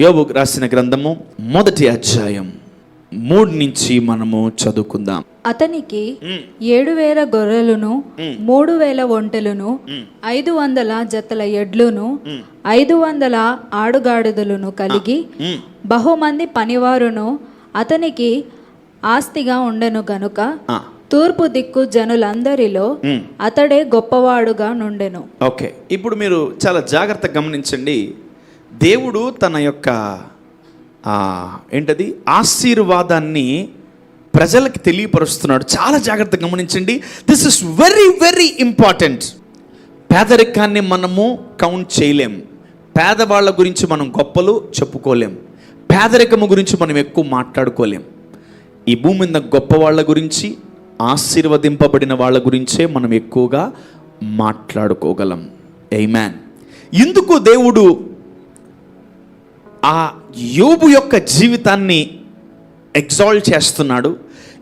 యోబు రాసిన గ్రంథము 1వ అధ్యాయం 3 నుంచి మనము చదువుకుందాం. అతనికి 7,000 గొర్రెలను 3,000 ఒంటెలను 500 జతల ఎడ్లును 500 ఆడుగాడిదలను కలిగి బహుమంది పనివారును అతనికి ఆస్తిగా ఉండెను గనుక తూర్పు దిక్కు జనులందరిలో అతడే గొప్పవాడుగా నుండెను. ఓకే, ఇప్పుడు మీరు చాలా జాగ్రత్తగా గమనించండి. దేవుడు తన యొక్క ఆశీర్వాదాన్ని ప్రజలకు తెలియపరుస్తున్నాడు. చాలా జాగ్రత్తగా గమనించండి. This is very very important. పేదరికాన్ని మనము కౌంట్ చేయలేం. పేదవాళ్ళ గురించి మనం గొప్పలు చెప్పుకోలేం. పేదరికము గురించి మనం ఎక్కువ మాట్లాడుకోలేం. ఈ భూమి మీద గొప్ప వాళ్ళ గురించి, ఆశీర్వదింపబడిన వాళ్ళ గురించే మనం ఎక్కువగా మాట్లాడుకోగలం. ఆమేన్. ఎందుకు దేవుడు ఆ యోబు యొక్క జీవితాన్ని ఎగ్జాల్ట్ చేస్తున్నాడు,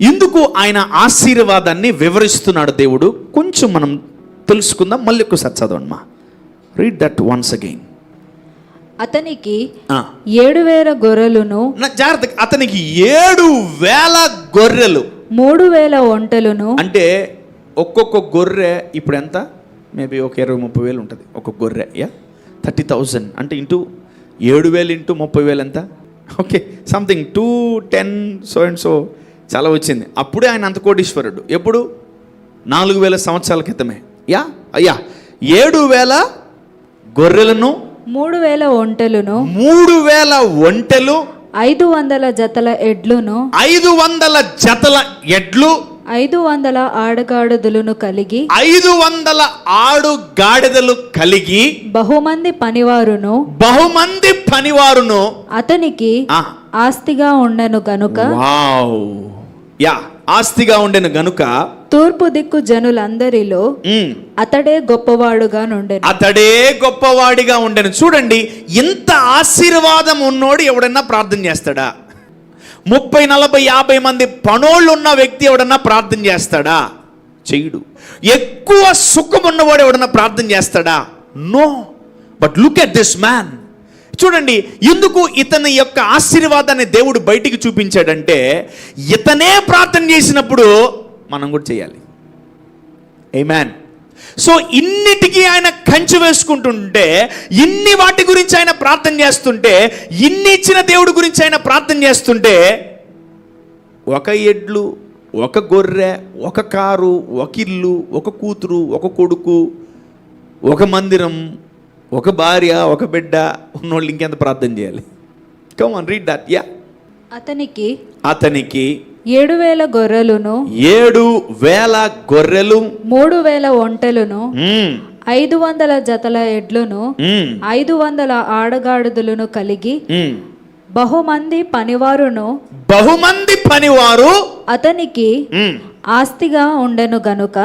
ఎందుకు ఆయన ఆశీర్వాదాన్ని వివరిస్తున్నాడు దేవుడు, కొంచెం మనం తెలుసుకుందాం. మళ్ళీ ఒకసారి చదవండి. Read that once again. అతనికి 7,000 గొర్రెలను, జాగ్రత్త, అతనికి 7,000 గొర్రెలు, 3,000 ఒంటెలను. అంటే ఒక్కొక్క గొర్రె ఇప్పుడు ఎంత? మేబీ ఒక 20-30 వేలు ఉంటుంది ఒక గొర్రె. 30,000 అంటే ఇంటూ 7,000 ఇంటూ 30,000 ఎంత? Okay, something 210 so and so చాలా వచ్చింది. అప్పుడే ఆయన అంత కోటీశ్వరుడు. ఎప్పుడు? 4,000 సంవత్సరాల క్రితమే. అయ్యా 7,000 గొర్రెలను, 3,000 ఒంటెలను, 3,000 ఒంటెలు, 500 జతల ఎడ్లును, 500 జతల ఎడ్లు, 500 ఆడగాడిదలను కలిగి, 500 ఆడుగాడిదలు కలిగి బహుమంది పనివారును అతనికి ఆస్తిగా ఉండెను గనుక, ఆస్తిగా ఉండెను గనుక తూర్పు దిక్కు జనులందరిలో అతడే గొప్పవాడుగా ఉండెను. చూడండి, ఇంత ఆశీర్వాదం ఉన్నోడు ఎవడన్నా ప్రార్థన చేస్తాడా? 30, 40, 50 మంది పనోళ్ళు ఉన్న వ్యక్తి ఎవడన్నా ప్రార్థన చేస్తాడా? చెయ్యడు. ఎక్కువ సుఖం ఉన్నవాడు ఎవడన్నా ప్రార్థన చేస్తాడా? No. But look at this man. చూడండి, ఎందుకు ఇతని యొక్క ఆశీర్వాదాన్ని దేవుడు బయటికి చూపించాడంటే, ఇతనే ప్రార్థన చేసినప్పుడు మనం కూడా చేయాలి. ఆమేన్. సో ఇన్నిటికీ ఆయన కంచె వేసుకుంటుంటే, ఇన్ని వాటి గురించి ఆయన ప్రార్థన చేస్తుంటే, ఇన్ని ఇచ్చిన దేవుడి గురించి ఆయన ప్రార్థన చేస్తుంటే, ఒక ఎడ్లు, ఒక గొర్రె, ఒక కారు, ఒక ఇల్లు, ఒక కూతురు, ఒక కొడుకు, ఒక మందిరం, ఒక భార్య, ఒక బిడ్డ ఉన్నోళ్ళు ఇంకెంత ప్రార్థన చేయాలి? Come on, read that. అతనికి 7,000 గొర్రెలను, 7,000 గొర్రెలు, 3,000 ఒంటెలను, 500 జతల ఎడ్లను, 500 ఆడగాడిదలను కలిగి బహుమంది పనివారు అతనికి ఆస్తిగా ఉండెను గనుక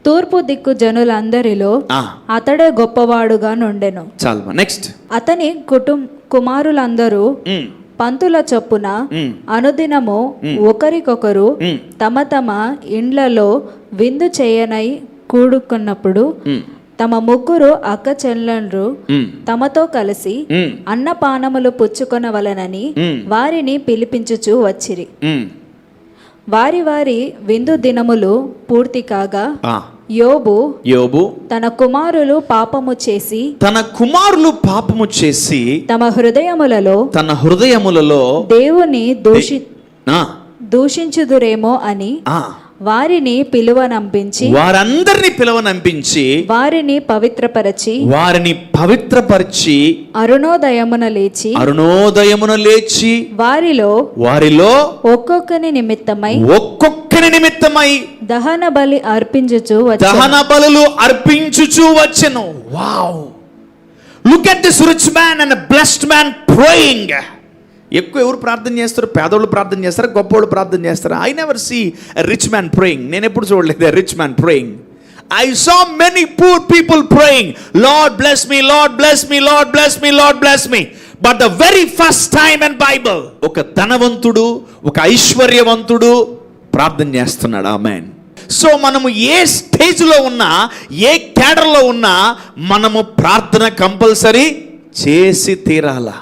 తూర్పు దిక్కు జనులందరిలో అతడే గొప్పవాడుగా నుండెను. చాలు. నెక్స్ట్. అతని కుమారులందరూ పంతుల చొప్పున అనుదినము ఒకరికొకరు తమ తమ ఇండ్లలో విందు చేయనై కూడుకున్నప్పుడు తమ 3 అక్క చెల్లెళ్ళు తమతో కలిసి అన్నపానములు పుచ్చుకొనవలెనని వారిని పిలిపించుచూ వచ్చిరి. వారి విందు దినములు పూర్తి కాగా యోబు తన కుమారులు పాపము చేసి తమ హృదయములలో దేవుని దూషించుదురేమో అని వారిని పిలువనంపించి వారిని పవిత్రపరచి అరుణోదయమున లేచి వారిలో ఒక్కొక్కని నిమిత్తమై దహన బలులు అర్పించుచు వచ్చెను. Wow! Look at this rich man and blessed man praying. ఎక్కువ ఎవరు ప్రార్థన చేస్తారు? పేదోళ్ళు ప్రార్థన చేస్తారా? గొప్పోళ్ళు ప్రార్థన చేస్తారా? I never see a rich man praying. నేను ఎప్పుడు చూడలేదు a rich man praying. I saw many poor people praying, Lord bless me, Lord bless me, Lord bless me, Lord bless me. But the very first time in Bible, ఒక ధనవంతుడు, ఒక ఐశ్వర్యవంతుడు ప్రార్థన చేస్తున్నాడు. ఆమేన్. So మనము ఏ స్టేజ్లో ఉన్నా, ఏ క్యాడర్లో ఉన్నా, మనము ప్రార్థన కంపల్సరీ చేసి తీరాలా.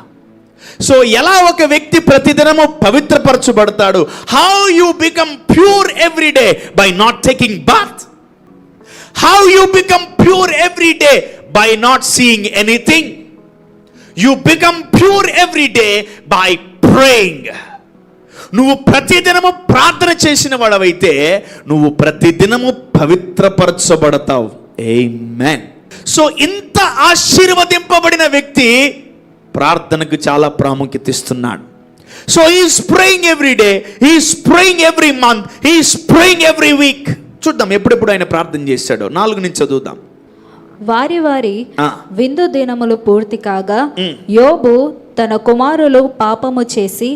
సో ఎలా ఒక వ్యక్తి ప్రతిదినము పవిత్రపరచబడతాడు? How you become pure every day by not taking bath. How you become pure every day by not seeing anything. You become pure every day by praying. నువ్వు ప్రతిదినము ప్రార్థన చేసిన వాడవైతే నువ్వు ప్రతిదినము పవిత్రపరచబడతావు. ఆమేన్. సో ఇంత ఆశీర్వదింపబడిన వ్యక్తి ప్రార్థనకు చాలా ప్రాముఖ్యత ఇస్తున్నాడు. So he's praying every day, he's praying every month, he's praying every week. చూద్దాం ఎప్పుడెప్పుడు ఆయన ప్రార్థన చేశాడో. 4 నుంచి చదువుదాం. వారి విందు దినములు పూర్తి కాగా యోబు తన కుమారులు పాపము చేసి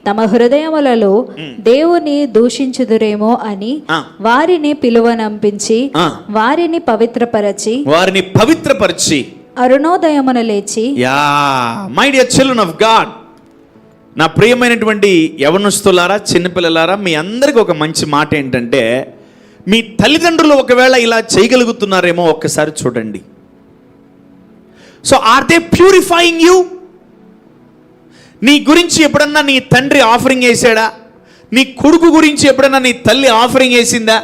తమ హృదయములలో దేవుని దూషించుదురేమో అని వారిని పిలువనంపించి వారిని పవిత్రపరచి అరుణోదయమున లేచి. My dear children of God, నా ప్రియమైనటువంటి యవనస్తులారా, చిన్నపిల్లలారా, మీ అందరికి ఒక మంచి మాట ఏంటంటే, మీ తల్లిదండ్రులు ఒకవేళ ఇలా చేయగలుగుతున్నారేమో ఒక్కసారి చూడండి. So are they purifying you? నీ గురించి ఎప్పుడన్నా నీ తండ్రి ఆఫరింగ్ వేసాడా? నీ కొడుకు గురించి ఎప్పుడన్నా నీ తల్లి ఆఫరింగ్ వేసిందా?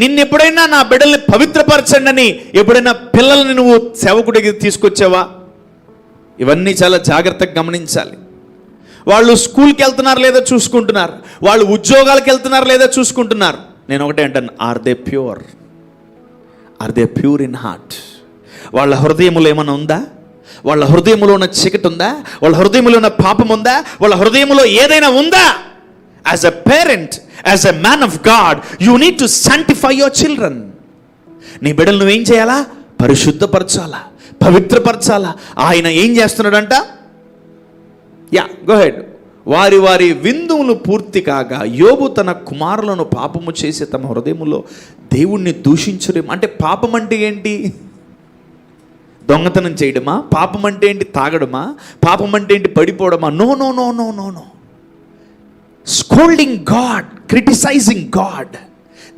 నిన్నెప్పుడైనా నా బిడ్డల్ని పవిత్రపరచండి అని ఎప్పుడైనా పిల్లల్ని నువ్వు సేవకుడికి తీసుకొచ్చావా? ఇవన్నీ చాలా జాగ్రత్తగా గమనించాలి. వాళ్ళు స్కూల్కి వెళ్తున్నారు లేదా చూసుకుంటున్నారు, వాళ్ళు ఉద్యోగాలకు వెళ్తున్నారు లేదా చూసుకుంటున్నారు. నేను ఒకటే అంటాను, are they pure? Are they pure in heart? వాళ్ళ హృదయములో ఏమైనా ఉందా? వాళ్ళ హృదయములో ఉన్న చీకటి ఉందా? వాళ్ళ హృదయములో ఉన్న పాపం ఉందా? వాళ్ళ హృదయములో ఏదైనా ఉందా? As a parent, as a man of God, you need to sanctify your children. నీ బిడ్డలు నువ్వేం చేయాలా? పరిశుద్ధపరచాలా, పవిత్రపరచాలా. ఆయన ఏం చేస్తున్నాడంట? Go head. వారి విందువులు పూర్తి కాగా యోబు తన కుమారులను పాపము చేసి తమ హృదయములో దేవుణ్ణి దూషించడం. అంటే పాపం అంటే ఏంటి? దొంగతనం చేయడమా? పాపం అంటే ఏంటి? తాగడమా? పాపం అంటే ఏంటి? పడిపోవడమా? No no no no no no. Scolding God, criticising God.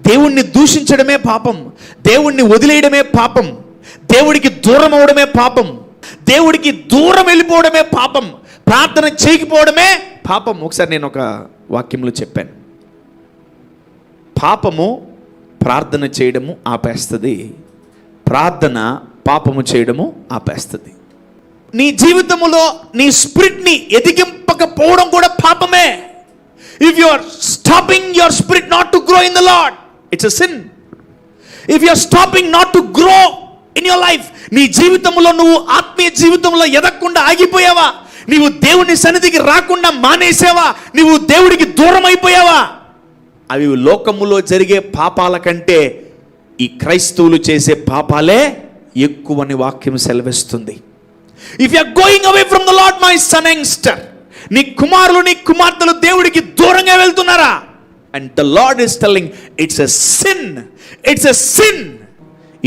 దేవుణ్ణి దూషించడమే పాపం, దేవుణ్ణి వదిలేయడమే పాపం, దేవుడికి దూరం అవడమే పాపం, దేవుడికి దూరం వెళ్ళిపోవడమే పాపం, ప్రార్థన చేయకపోవడమే పాపం. ఒకసారి నేను ఒక వాక్యంలో చెప్పాను, పాపము ప్రార్థన చేయడము ఆపేస్తుంది, ప్రార్థన పాపము చేయడము ఆపేస్తుంది. నీ జీవితంలో నీ స్పిరిట్ని ఎదిగింపకపోవడం కూడా పాపమే. If you are stopping your spirit not to grow in the Lord, it's a sin. If you are stopping not to grow in your life, నీ జీవితంలో నువ్వు ఆత్మీయ జీవితంలో ఎదగకుండా ఆగిపోయావా? నీవు దేవుని సన్నిధికి రాకుండా మానేసావా? నీవు దేవుడికి దూరం అయిపోయావా? అవి లోకములో జరిగే పాపాల కంటే ఈ క్రైస్తవులు చేసే పాపాలే ఎక్కువని వాక్యం సెలవిస్తుంది. If you are going away from the Lord my son youngster, నీ కుమారులు నీ కుమార్తెలు దేవుడికి దూరంగా వెళ్తున్నారా? And the Lord is telling it's a sin, it's a sin.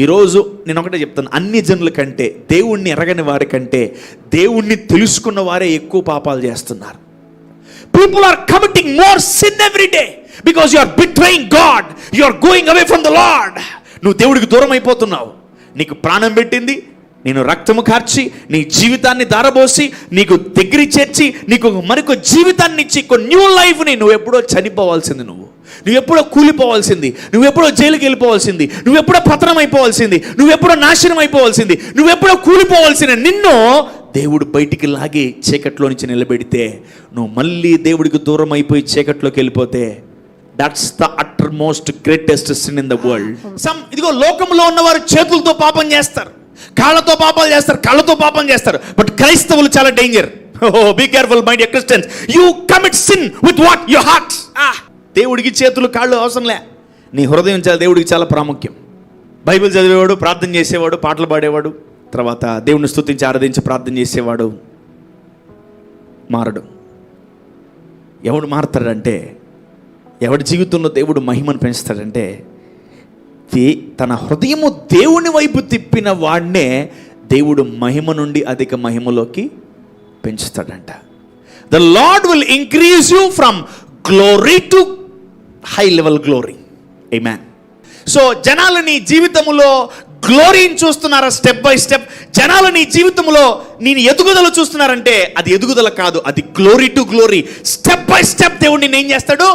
ఈరోజు నేను ఒకటే చెప్తాను, అన్ని జనుల కంటే, దేవుణ్ణి ఎరగని వారి కంటే దేవుణ్ణి తెలుసుకున్న వారే ఎక్కువ పాపాలు చేస్తున్నారు. People are committing more sin every day because you are betraying God, you are going away from the Lord. నువ్వు దేవుడికి దూరం అయిపోతున్నావు. నీకు ప్రాణం పెట్టింది, నేను రక్తము కార్చి నీ జీవితాన్ని దారబోసి నీకు దగ్గర చేర్చి నీకు మరొక జీవితాన్ని ఇచ్చి న్యూ లైఫ్ని నువ్వు ఎప్పుడో చనిపోవాల్సింది, నువ్వెప్పుడో కూలిపోవాల్సింది, నువ్వెప్పుడో జైలుకి వెళ్ళిపోవాల్సింది, నువ్వెప్పుడో పతనం అయిపోవాల్సింది, నువ్వెప్పుడో నాశనం అయిపోవాల్సింది, నువ్వెప్పుడో కూలిపోవాల్సిన నిన్ను దేవుడు బయటికి లాగి చీకట్లో నుంచి నిలబెడితే నువ్వు మళ్ళీ దేవుడికి దూరం అయిపోయి చీకట్లోకి వెళ్ళిపోతే that's the utter most greatest sin in the world. ఇదిగో లోకంలో ఉన్నవారు చేతులతో పాపం చేస్తారు, కాళ్ళతో పాపాలు చేస్తారు, కళ్ళతో పాపం చేస్తారు. బట్ క్రైస్తవులు చాలా danger. Be careful my dear Christians, you commit sin with what your heart. దేవుడికి చేతులు కాళ్ళు అవసరంలే, నీ హృదయం చాలా దేవుడికి చాలా ప్రాముఖ్యం. బైబిల్ చదివేవాడు, ప్రార్థన చేసేవాడు, పాటలు పాడేవాడు, తర్వాత దేవుని స్తుతించి ఆరాధించి ప్రార్థన చేసేవాడు మారడు. ఎవడు మారతాడంటే, ఎవడి జీవితంలో దేవుడు మహిమను పెంచుతాడంటే, తన హృదయము దేవుని వైపు తిప్పిన వాడినే దేవుడు మహిమ నుండి అధిక మహిమలోకి పెంచుతాడంట. The Lord will increase you from glory to high level glory. Amen. So జనాలు నీ జీవితంలో గ్లోరీని చూస్తున్నారా? స్టెప్ బై స్టెప్ జనాలు నీ జీవితంలో నేను ఎదుగుదల చూస్తున్నారంటే అది ఎదుగుదల కాదు, అది glory to glory. Step by step దేవుడు నిన్ను ఏం చేస్తాడు?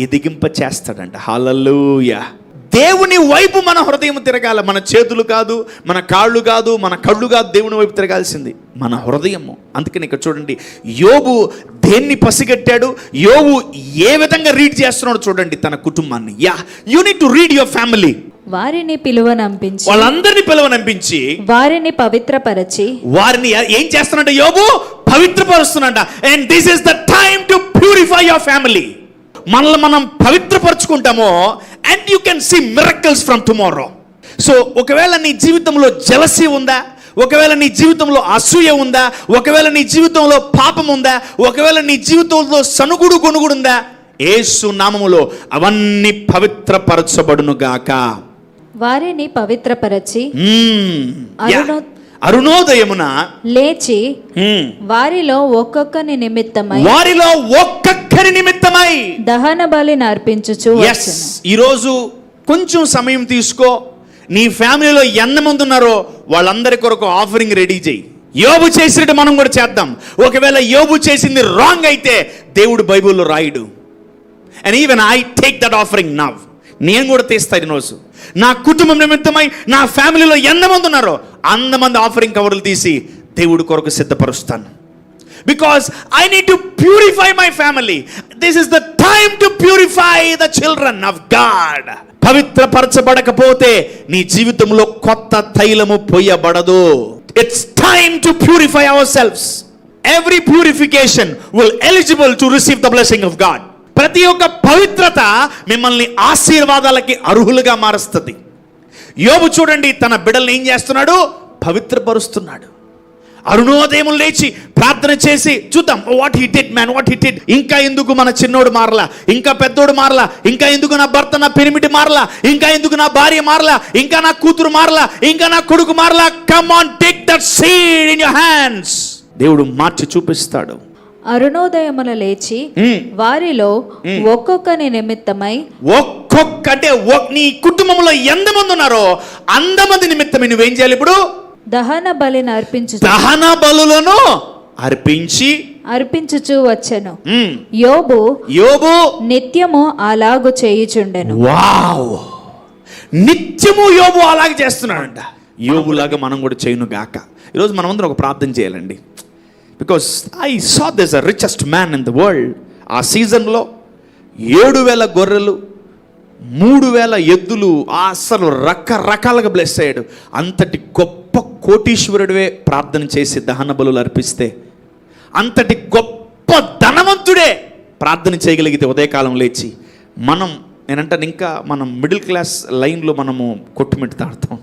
ఎదిగింప చేస్తాడంట. హల్లెలూయా. దేవుని వైపు మన హృదయం తిరగాల. మన చేతులు కాదు, మన కాళ్ళు కాదు, మన కళ్ళు కాదు దేవుని వైపు తిరగాల్సింది మన హృదయము. అందుకని ఇక్కడ చూడండి, యోబు దేన్ని పసిగట్టాడు, యోబు ఏ విధంగా రీడ్ చేస్తున్నాడు చూడండి తన కుటుంబాన్ని. You need to read your family. వారిని పిలువనంపించి, వాళ్ళందరినీ పిలువనంపించి, వారిని పవిత్రపరచి, వారిని ఏం చేస్తున్నట్ట? యోబు పవిత్రపరుస్తున్నట. And this is the time to purify your family. మనల్ని మనం పవిత్రపరచుకుంటామో and you can see miracles from tomorrow. So ఒకవేళ నీ జీవితంలో జలసీ ఉందా, ఒకవేళ నీ జీవితంలో అసూయ ఉందా, ఒకవేళ నీ జీవితంలో పాపం ఉందా, ఒకవేళ నీ జీవితంలో సనుగుడు గొనుగుడు ఉందా, యేసు నామములో అవన్నీ పవిత్రపరచబడును గాక. వారిని పవిత్రపరచి అరుణోదయమున లేచి వారిలో ఒక్కొక్కని నిమిత్తమై, వారిలో ఒక్కొక్కరి నిమిత్తమై దహన బలిని అర్పించుచు వచ్చెను. ఈరోజు కొంచెం సమయం తీసుకో, నీ ఫ్యామిలీలో ఎంతమంది ఉన్నారో వాళ్ళందరి కొరకు ఆఫరింగ్ రెడీ చేయి. యోబు చేసినట్టు మనం కూడా చేద్దాం. ఒకవేళ యోబు చేసింది రాంగ్ అయితే దేవుడు బైబిల్లో రాయడు. And even I take that offering now. నేను కూడా తీస్తాను ఈరోజు. నా కుటుంబం నిమిత్తమై నా ఫ్యామిలీలో ఎంతమంది ఉన్నారో అంతమంది ఆఫరింగ్ కవర్లు తీసి దేవుడి కొరకు సిద్ధపరుస్తాను. Because I need to purify my family. This is the time to purify the children of God. పవిత్రపరచబడకపోతే నీ జీవితంలో కొత్త తైలము పోయబడదు. It's time to purify our selfs. Every purification will eligible to receive the blessing of God. ప్రతి ఒక్క పవిత్రత మిమ్మల్ని ఆశీర్వాదాలకి అర్హులుగా మారుస్తుంది. యోబు చూడండి, తన బిడ్డల్ని ఏం చేస్తున్నాడు? పవిత్రపరుస్తున్నాడు. అరుణోదయం లేచి ప్రార్థన చేసి చూద్దాం what he did man, what he did. ఇంకా ఎందుకు మన చిన్నోడు మారలా, ఇంకా పెద్దోడు మారలా, ఇంకా ఎందుకు నా భర్త నా పెనిమిటి మారలా, ఇంకా ఎందుకు నా భార్య మారలా, ఇంకా నా కూతురు మారలా, ఇంకా నా కొడుకు మారలా. Come on, take that seed in your hands. దేవుడు మార్చి చూపిస్తాడు. అరుణోదయమున లేచి వారిలో ఒక్కొక్కని నిమిత్తమై, ఒక్కొక్క అంటే నీ కుటుంబంలో ఎంతమంది ఉన్నారో అంతమంది నిమిత్తమై నువ్వేం చేయాలి? ఇప్పుడు దహన బలిని అర్పించు, దహన బలులను అర్పించుచు వచ్చెను. యోబు నిత్యము అలాగు చేయుచుండెను. వావ్, నిత్యము యోబు అలాగే చేస్తున్నాడంట. యోబులాగా మనం కూడా చేయను గాక. ఈరోజు మనమందరం ఒక ప్రార్థన చేయాలండి. Because I saw this the richest man in the world. ఆ సీజన్లో 7,000 గొర్రెలు, 3,000 ఎద్దులు, అసలు రకరకాలుగా బ్లెస్ అయ్యాడు. అంతటి గొప్ప కోటీశ్వరుడివే ప్రార్థన చేసి దహన బలులు అర్పిస్తే, అంతటి గొప్ప ధనవంతుడే ప్రార్థన చేయగలిగితే ఉదయకాలం లేచి నేనంటాను ఇంకా మనం మిడిల్ క్లాస్ లైన్లో మనము కొట్టుమిట్టాడతాం.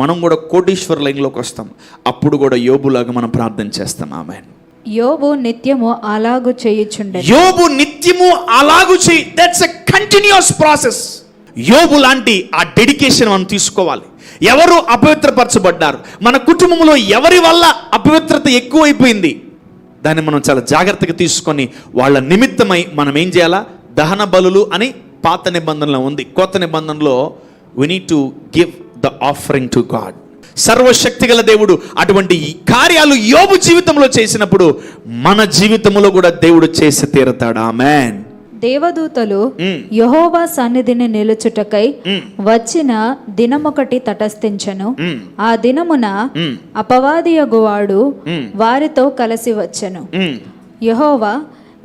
మనం కూడా కోటీశ్వర లైన్లోకి వస్తాం. అప్పుడు కూడా యోబులాగా మనం ప్రార్థన చేస్తాం. ఆమేన్. యోబు నిత్యము అలాగు చేయుచుండెను. యోబు నిత్యము అలాగు చేయి. That's a continuous process. యోబు లాంటి ఆ డెడికేషన్ మనం తీసుకోవాలి. ఎవరు అపవిత్రపరచబడ్డారు, మన కుటుంబంలో ఎవరి వల్ల అపవిత్రత ఎక్కువైపోయింది, దాన్ని మనం చాలా జాగ్రత్తగా తీసుకొని వాళ్ళ నిమిత్తమై మనం ఏం చేయాలా? దహన బలులు అని పాత నిబంధనలో ఉంది. కొత్త నిబంధనలో we need to give the offering to God. సర్వశక్తి గల దేవుడు అటువంటి కార్యాలు యోబు జీవితంలో చేసినప్పుడు మన జీవితంలో కూడా దేవుడు చేసి తీరతాడు. ఆమేన్. దేవదూతలు యెహోవా సన్నిధిని నిలుచుటకై వచ్చిన దినమొకటి తటస్థించెను. ఆ దినమున అపవాదియగువాడు వారితో కలిసి వచ్చెను. యెహోవా,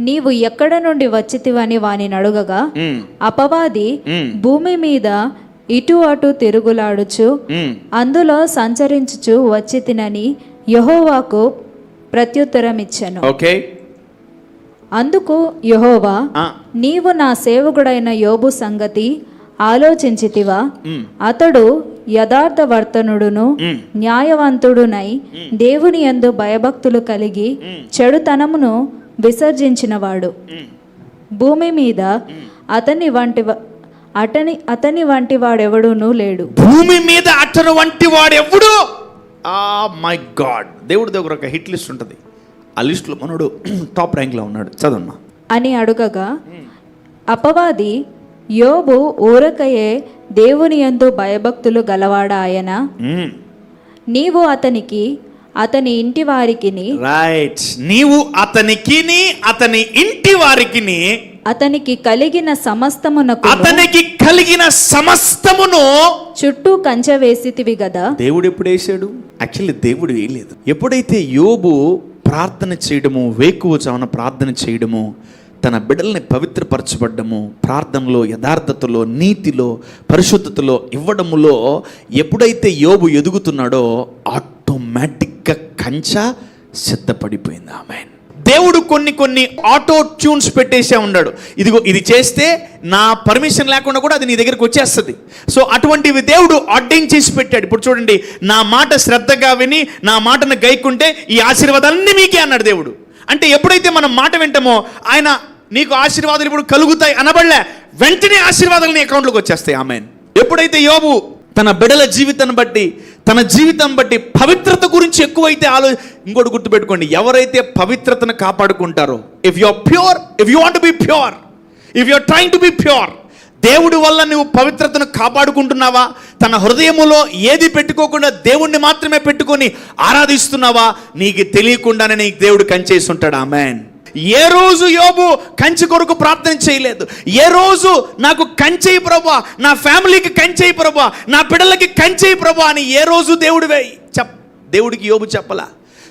నీవు ఎక్కడ నుండి వచ్చితివని వానిని అడుగగా, అపవాది భూమి మీద ఇటు అటు తిరుగులాడుచు అందులో సంచరించుచు వచ్చి తినని యెహోవాకు ప్రత్యుత్తరం ఇచ్చెను. అందుకు యెహోవా, నీవు నా సేవకుడైన యోబు సంగతి ఆలోచించితివా? అతడు యథార్థవర్తనుడును న్యాయవంతుడునై దేవుని యందు భయభక్తులు కలిగి చెడుతనమును విసర్జించినవాడు. భూమి మీద అతని వంటి వాడెవడునూ లేడు. భూమి మీద అతను వంటి వాడెవడు? My God. దేవుడి దగ్గర ఒక హిట్ లిస్ట్ ఉంటుంది. ఆ లిస్టులో మనోడు టాప్ ర్యాంక్లో ఉన్నాడు. చదవమ్మా అని అడుగగా, అపవాది యోబు ఊరకయే దేవుని యందు భయభక్తులు గలవాడాయన. నీవు అతనికి అతని ఇంటి వారికిని, రైట్, నీవు అతనికిని అతని ఇంటి వారికిని, అతనికి కలిగిన సమస్తమునకు అతనికి కలిగిన సమస్తమును చుట్టూ కంచె వేసితివి గదా. దేవుడు ఎప్పుడు వేసాడు? యాక్చువల్లీ దేవుడు వేయలేదు. ఎప్పుడైతే యోబు ప్రార్థన చేయడము, వేకువజామున ప్రార్థన చేయడము, తన బిడ్డల్ని పవిత్రపరచబడ్డము, ప్రార్థనలో, యథార్థతలో, నీతిలో, పరిశుద్ధతలో ఇవ్వడములో ఎప్పుడైతే యోబు ఎదుగుతున్నాడో ఆటోమేటిక్గా కంచె సిద్ధపడిపోయింది. ఆమేన్. దేవుడు కొన్ని ఆటో ట్యూన్స్ పెట్టేసే ఉన్నాడు. ఇదిగో ఇది చేస్తే నా పర్మిషన్ లేకుండా కూడా అది నీ దగ్గరికి వచ్చేస్తుంది. సో అటువంటివి దేవుడు ఆర్డైన్ చేసి పెట్టాడు. ఇప్పుడు చూడండి, నా మాట శ్రద్ధగా విని నా మాటను గైకుంటే ఈ ఆశీర్వాదాలన్నీ మీకే అన్నాడు దేవుడు. అంటే ఎప్పుడైతే మనం మాట వింటామో ఆయన నీకు ఆశీర్వాదాలు ఇప్పుడు కలుగుతాయి అనబడలే, వెంటనే ఆశీర్వాదాలు నీ అకౌంట్లోకి వచ్చేస్తాయి. ఆమేన్. ఎప్పుడైతే యోబు తన బిడ్డల జీవితాన్ని బట్టి, తన జీవితం బట్టి పవిత్రత గురించి ఎక్కువైతే ఇంకోటి గుర్తుపెట్టుకోండి, ఎవరైతే పవిత్రతను కాపాడుకుంటారో, if you are pure, if you want to be pure, if you are trying to be pure, దేవుడి వల్ల నువ్వు పవిత్రతను కాపాడుకుంటున్నావా? తన హృదయములో ఏది పెట్టుకోకుండా దేవుణ్ణి మాత్రమే పెట్టుకొని ఆరాధిస్తున్నావా? నీకు తెలియకుండానే నీకు దేవుడు కంచేసి ఉంటాడు. ఆమేన్. ఏ రోజు యోబు కంచె కొరకు ప్రార్థన చేయలేదు? ఏ రోజు నాకు కంచేయి ప్రభా, నా ఫ్యామిలీకి కంచేయి ప్రభా, నా బిడ్డలకి కంచేయి ప్రభా అని ఏ రోజు దేవుడికి యోబు చెప్పలా.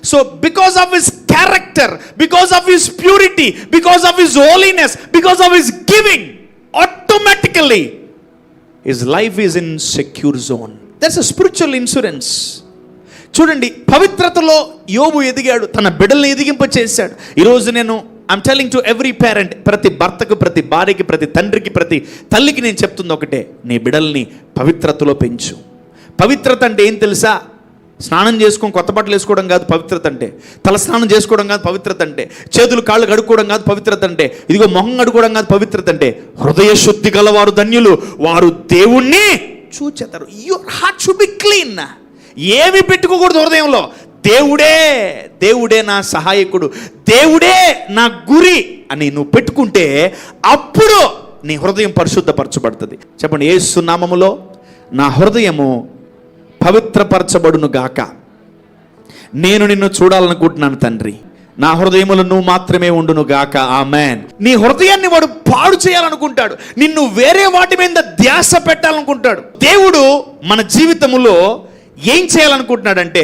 So because of his character, because of his purity, because of his holiness, because of his giving, automatically his life is in secure zone. That's a spiritual insurance. చూడండి, పవిత్రతలో యోబు ఎదిగాడు, తన బిడ్డల్ని ఎదిగింప చేశాడు. ఈరోజు I'm telling to every parent, ప్రతి భర్తకు, ప్రతి భార్యకి, ప్రతి తండ్రికి, ప్రతి తల్లికి నేను చెప్తుంది ఒకటే, నీ బిడ్డల్ని పవిత్రతలో పెంచు. పవిత్రత అంటే ఏం తెలుసా? స్నానం చేసుకొని కొత్త బట్టలు వేసుకోవడం కాదు పవిత్రత అంటే. తల స్నానం చేసుకోవడం కాదు పవిత్రత అంటే. చేతులు కాళ్ళు కడుక్కోవడం కాదు పవిత్రత అంటే. ఇదిగో మొహం కడుక్కోవడం కాదు పవిత్రత అంటే. హృదయ శుద్ధి గలవారు ధన్యులు, వారు దేవుణ్ణి చూచెదరు. Your heart should be clean. ఏమి పెట్టుకోకూడదు హృదయంలో. దేవుడే నా సహాయకుడు, దేవుడే నా గురి అని నువ్వు పెట్టుకుంటే అప్పుడు నీ హృదయం పరిశుద్ధపరచబడుతుంది. చెప్పండి, యేసు నామములో నా హృదయము పవిత్రపరచబడును గాక. నేను నిన్ను చూడాలనుకుంటున్నాను తండ్రి, నా హృదయములో నువ్వు మాత్రమే ఉండును గాక. ఆమేన్. నీ హృదయాన్ని వాడు పాడు చేయాలనుకుంటాడు, నిన్ను వేరే వాటి మీద ధ్యాస పెట్టాలనుకుంటాడు. దేవుడు మన జీవితములో ఏం చేయాలనుకుంటున్నాడంటే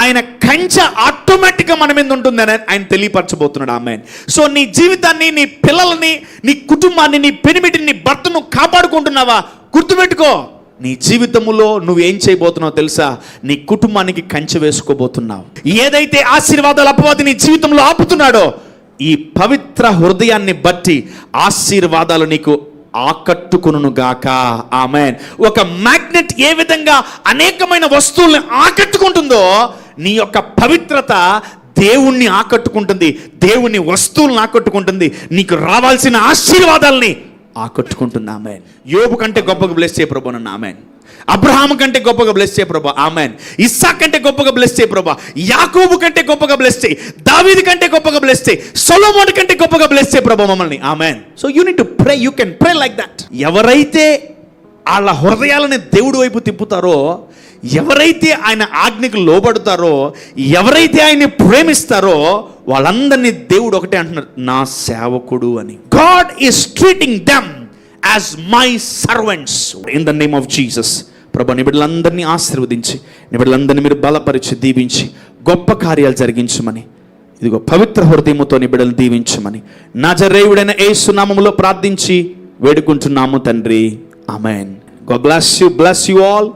ఆయన కంచె ఆటోమేటిక్గా మన మీద ఉంటుందని ఆయన తెలియపరచబోతున్నాడు. ఆమేన్. సో నీ జీవితాన్ని, నీ పిల్లల్ని, నీ కుటుంబాన్ని, నీ పెనిమిటిని, నీ భర్తను కాపాడుకుంటున్నావా? గుర్తుపెట్టుకో, నీ జీవితంలో నువ్వేం చేయబోతున్నావు తెలుసా? నీ కుటుంబానికి కంచె వేసుకోబోతున్నావు. ఏదైతే ఆశీర్వాదాలు అపవాది నీ జీవితంలో ఆపుతున్నాడో, ఈ పవిత్ర హృదయాన్ని బట్టి ఆశీర్వాదాలు నీకు ఆకట్టుకును గాక. ఆమేన్. ఒక మ్యాగ్నెట్ ఏ విధంగా అనేకమైన వస్తువుల్ని ఆకట్టుకుంటుందో, నీ యొక్క పవిత్రత దేవుణ్ణి ఆకట్టుకుంటుంది, దేవుని వస్తువులను ఆకట్టుకుంటుంది, నీకు రావాల్సిన ఆశీర్వాదాలని ఆకట్టుకుంటుంది. ఆమేన్. యోబు కంటే గొప్పగా బ్లెస్ చేయ ప్రభు నన్ను. ఆమేన్. అబ్రహాము కంటే గొప్పగా బ్లెస్ చేయ ప్రభు. ఆమేన్. ఇస్సాకు కంటే గొప్పగా బ్లెస్ చేయ ప్రభు. యాకోబు కంటే గొప్పగా బ్లెస్ చేయి. దావీదు కంటే గొప్పగా బ్లెస్ చేయి. సొలొమోను కంటే గొప్పగా బ్లెస్ చేయ ప్రభు మమ్మల్ని. Amen. So you need to pray. You can pray like that. ఎవరైతే వాళ్ళ హృదయాలని దేవుడి వైపు తిప్పుతారో, ఎవరైతే ఆయన ఆజ్ఞకు లోబడతారో, ఎవరైతే ఆయన్ని ప్రేమిస్తారో, వాళ్ళందరినీ దేవుడు ఒకటే అంటున్నారు, నా సేవకుడు అని. God is treating them as my servants in the name of Jesus. ప్రభు, నీ బిడ్డలందరినీ ఆశీర్వదించి, నీ బిడ్డలందరినీ మీరు బలపరిచి దీవించి గొప్ప కార్యాలు జరిగించమని, ఇదిగో పవిత్ర హృదయముతో నీ బిడ్డలు దీవించమని నజరేయుడైన యేసు నామములో ప్రార్థించి వేడుకుంటున్నాము తండ్రి. ఆమేన్. God bless you all.